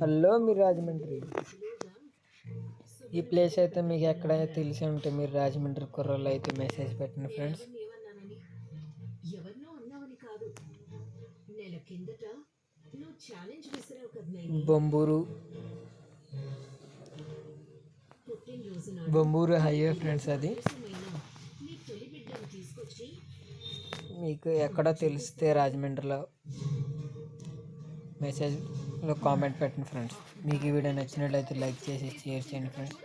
Hello మీరు రాజమండ్రి, ఈ place అయితే మీకు ఎక్కడైనా తెలిసి ఉంటే మీరు రాజమండ్రి కుర్రోళ్ళు అయితే మెసేజ్ పెట్టండి ఫ్రెండ్స్. బొంబూరు బొంబూరు హైవే ఫ్రెండ్స్, అది మీకు ఎక్కడో తెలిస్తే రాజమండ్రిలో మెసేజ్లో కామెంట్ పెట్టండి ఫ్రెండ్స్. మీకు ఈ వీడియో నచ్చినట్లయితే లైక్ చేసి షేర్ చేయండి ఫ్రెండ్స్.